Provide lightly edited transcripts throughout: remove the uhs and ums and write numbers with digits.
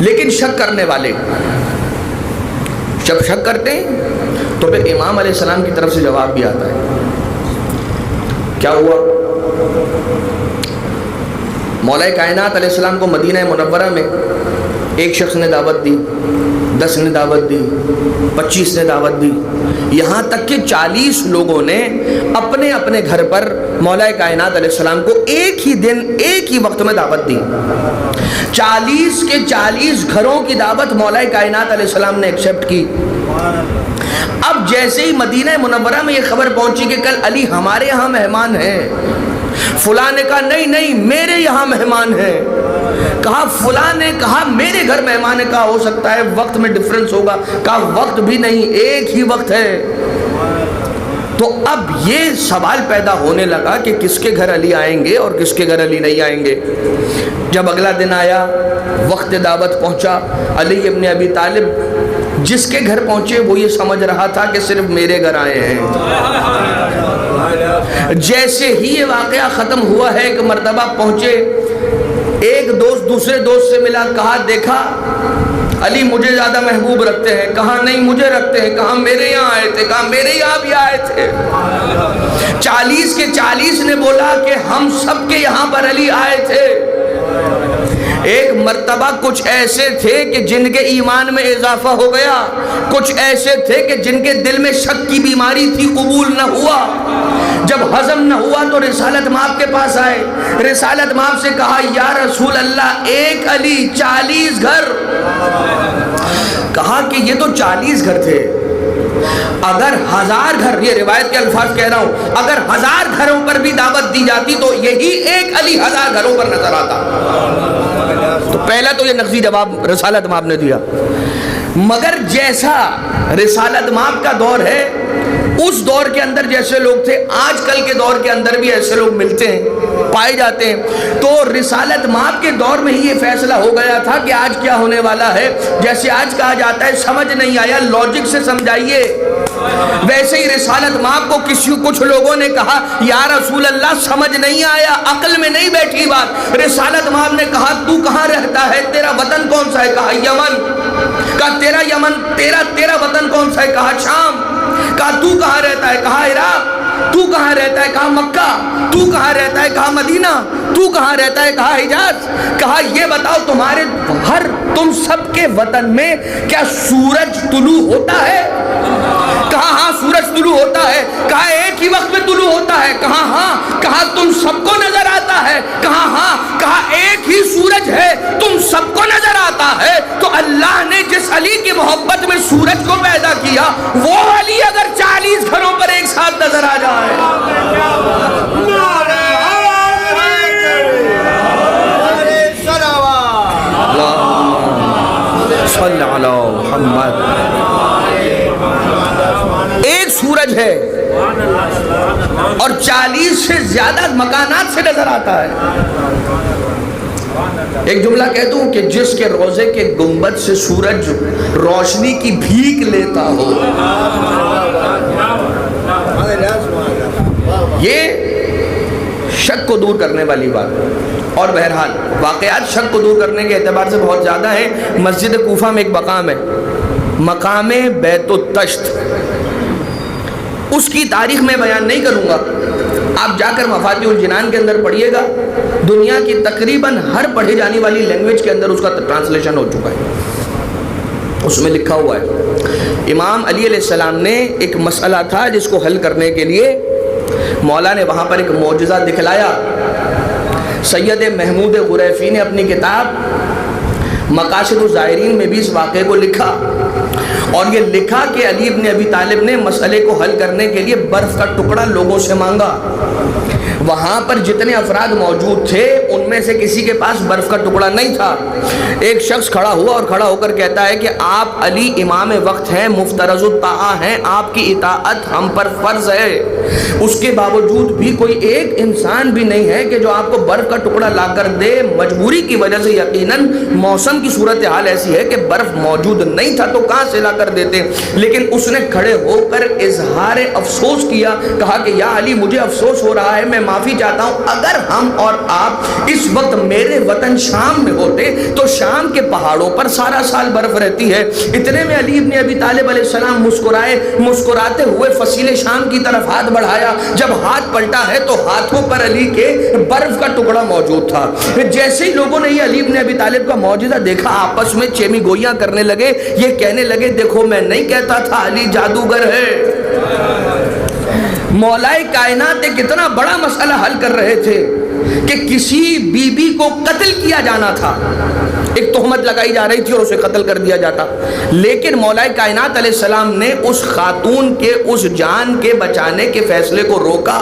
لیکن شک کرنے والے جب شک کرتے ہیں تو پھر امام علیہ السلام کی طرف سے جواب بھی آتا ہے. کیا ہوا؟ مولا کائنات علیہ السلام کو مدینہ منورہ میں ایک شخص نے دعوت دی، 10 نے دعوت دی، 25 نے دعوت دی، یہاں تک کہ 40 لوگوں نے اپنے اپنے گھر پر مولا کائنات علیہ السلام کو ایک ہی دن ایک ہی وقت میں دعوت دی. 40 کے 40 گھروں کی دعوت مولا کائنات علیہ السلام نے ایکسیپٹ کی. اب جیسے ہی مدینہ منورہ میں یہ خبر پہنچی کہ کل علی ہمارے یہاں مہمان ہیں، فلاں نے کہا نہیں نہیں میرے یہاں مہمان ہیں، کہا فلاں نے کہا میرے گھر مہمان ہے، کہا ہو سکتا ہے وقت میں ڈفرنس ہوگا، کہا وقت بھی نہیں ایک ہی وقت ہے. تو اب یہ سوال پیدا ہونے لگا کہ کس کے گھر علی آئیں گے اور کس کے گھر علی نہیں آئیں گے. جب اگلا دن آیا، وقت دعوت پہنچا، علی ابن ابی طالب جس کے گھر پہنچے وہ یہ سمجھ رہا تھا کہ صرف میرے گھر آئے ہیں. جیسے ہی یہ واقعہ ختم ہوا ہے ایک مرتبہ پہنچے، ایک دوست دوسرے دوست سے ملا، کہا دیکھا علی مجھے زیادہ محبوب رکھتے ہیں، کہا نہیں مجھے رکھتے ہیں، کہا میرے یہاں آئے تھے، کہا میرے یہاں بھی آئے تھے. 40 کے 40 نے بولا کہ ہم سب کے یہاں پر علی آئے تھے. ایک مرتبہ کچھ ایسے تھے کہ جن کے ایمان میں اضافہ ہو گیا، کچھ ایسے تھے کہ جن کے دل میں شک کی بیماری تھی، قبول نہ ہوا. جب ہضم نہ ہوا تو رسالت مآب کے پاس آئے، رسالت مآب سے کہا یا رسول اللہ ایک علی 40 گھر. کہا کہ یہ تو 40 گھر تھے، اگر 1000 گھر، یہ روایت کے الفاظ کہہ رہا ہوں، اگر 1000 گھروں پر بھی دعوت دی جاتی تو یہی ایک علی 1000 گھروں پر نظر آتا. تو پہلا تو یہ نقضی جواب رسالت مآب نے دیا. مگر جیسا رسالت مآب کا دور ہے، اس دور کے اندر جیسے لوگ تھے، آج کل کے دور کے اندر بھی ایسے لوگ ملتے ہیں، پائے جاتے ہیں. تو رسالت مآب کے دور میں ہی یہ فیصلہ ہو گیا تھا کہ آج کیا ہونے والا ہے. جیسے آج کہا جاتا ہے سمجھ نہیں آیا لاجک سے سمجھائیے، ویسے ہی رسالت مآب کو کچھ لوگوں نے کہا یا رسول اللہ سمجھ نہیں آیا، عقل میں نہیں بیٹھی بات. رسالت مآب نے کہا تو کہاں رہتا ہے، تیرا وطن کون سا ہے، کہا یمن. کہا تیرا یمن، تیرا وطن کون سا ہے، کہا شام. کہا تو کہاں رہتا ہے، کہا عراق. تو کہاں رہتا ہے، کہا مکہ. تو کہاں رہتا ہے، کہا مدینہ. تو کہاں رہتا ہے، کہا حجاز. کہا یہ بتاؤ تم سب کے وطن میں کیا سورج طلوع ہوتا ہے. کہا ہاں سورج طلوع ہوتا ہے. کہا ایک ہی وقت میں طلوع ہوتا ہے. کہا ہاں. کہا تم سب کو نظر آتا ہے. کہا ہاں. کہا ایک ہی سورج ہے، تم سب کو نظر آتا ہے. تو اللہ نے جس علی کی محبت میں سورج کو پیدا کیا، وہ علی اگر 40 گھروں پر ایک ساتھ نظر آ جائے. صلی علی محمد. ایک سورج ہے اور 40 سے زیادہ مکانات سے نظر آتا ہے. ایک جملہ کہہ دوں کہ جس کے روزے کے گنبد سے سورج روشنی کی بھیک لیتا ہو، یہ شک کو دور کرنے والی بات. اور بہرحال واقعات شک کو دور کرنے کے اعتبار سے بہت زیادہ ہیں. مسجد کوفہ میں ایک مقام ہے، مقام بیت التشت. اس کی تاریخ میں بیان نہیں کروں گا، آپ جا کر مفاتیح الجنان کے اندر پڑھیے گا. دنیا کی تقریباً ہر پڑھی جانے والی لینگویج کے اندر اس کا ٹرانسلیشن ہو چکا ہے. اس میں لکھا ہوا ہے امام علی علیہ السلام نے ایک مسئلہ تھا جس کو حل کرنے کے لیے مولا نے وہاں پر ایک معجزہ دکھلایا. سید محمود غریفی نے اپنی کتاب مقاصد الزائرین میں بھی اس واقعے کو لکھا، اور یہ لکھا کہ علی ابن ابی طالب نے مسئلے کو حل کرنے کے لیے برف کا ٹکڑا لوگوں سے مانگا. وہاں پر جتنے افراد موجود تھے ان میں سے کسی کے پاس برف کا ٹکڑا نہیں تھا. ایک شخص کھڑا ہوا اور کھڑا ہو کر کہتا ہے کہ آپ علی امام وقت ہیں، مفترض الطاعہ ہیں، آپ کی اطاعت ہم پر فرض ہے. اس کے باوجود بھی کوئی ایک انسان بھی نہیں ہے کہ جو آپ کو برف کا ٹکڑا لا کر دے. مجبوری کی وجہ سے یقیناً موسم کی صورتحال ایسی ہے کہ برف موجود نہیں تھا تو کہاں سے لا کر دیتے. لیکن اس نے کھڑے ہو کر اظہار افسوس کیا، کہا کہ یا علی مجھے افسوس ہو رہا ہے، میں معافی معافی چاہتا ہوں، اگر ہم اور آپ اس وقت میرے وطن شام میں ہوتے تو شام کے پہاڑوں پر سارا سال برف رہتی ہے۔ اتنے میں علی ابن ابی طالب علیہ السلام مسکرائے، مسکراتے ہوئے فصیل شام کی طرف ہاتھ بڑھایا، جب ہاتھ پلٹا ہے تو ہاتھوں پر علی کے برف کا ٹکڑا موجود تھا۔ جیسے ہی لوگوں نے یہ علی ابن ابی طالب کا معجزہ دیکھا، آپس میں چیمی گوئیاں کرنے لگے، یہ کہنے لگے دیکھو میں نہیں کہتا تھا علی جادوگر ہے۔ مولائے کائنات ایک اتنا بڑا مسئلہ حل کر رہے تھے کہ کسی بی بی کو قتل کیا جانا تھا، ایک تہمت لگائی جا رہی تھی اور اسے قتل کر دیا جاتا، لیکن مولا کائنات علیہ السلام نے اس خاتون کے اس جان کے بچانے کے فیصلے کو روکا،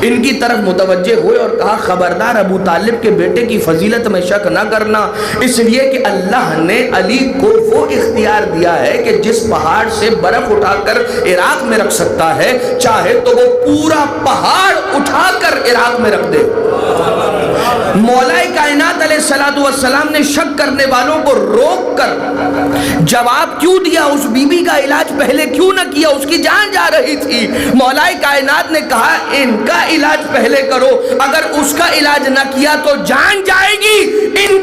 ان کی طرف متوجہ ہوئے اور کہا خبردار ابو طالب کے بیٹے کی فضیلت میں شک نہ کرنا، اس لیے کہ اللہ نے علی کو وہ اختیار دیا ہے کہ جس پہاڑ سے برف اٹھا کر عراق میں رکھ سکتا ہے، چاہے تو وہ پورا پہاڑ اٹھا کر عراق میں رکھ دے۔ مولا کائنات علیہ السلام نے شک کرنے والوں کو روک کر جواب کیوں دیا؟ اس بی بی کا علاج پہلے کیوں نہ کیا؟ اس کی جان جا رہی تھی۔ مولا کائنات نے کہا ان کا علاج پہلے کرو، اگر اس کا علاج نہ کیا تو جان جائے گی، ان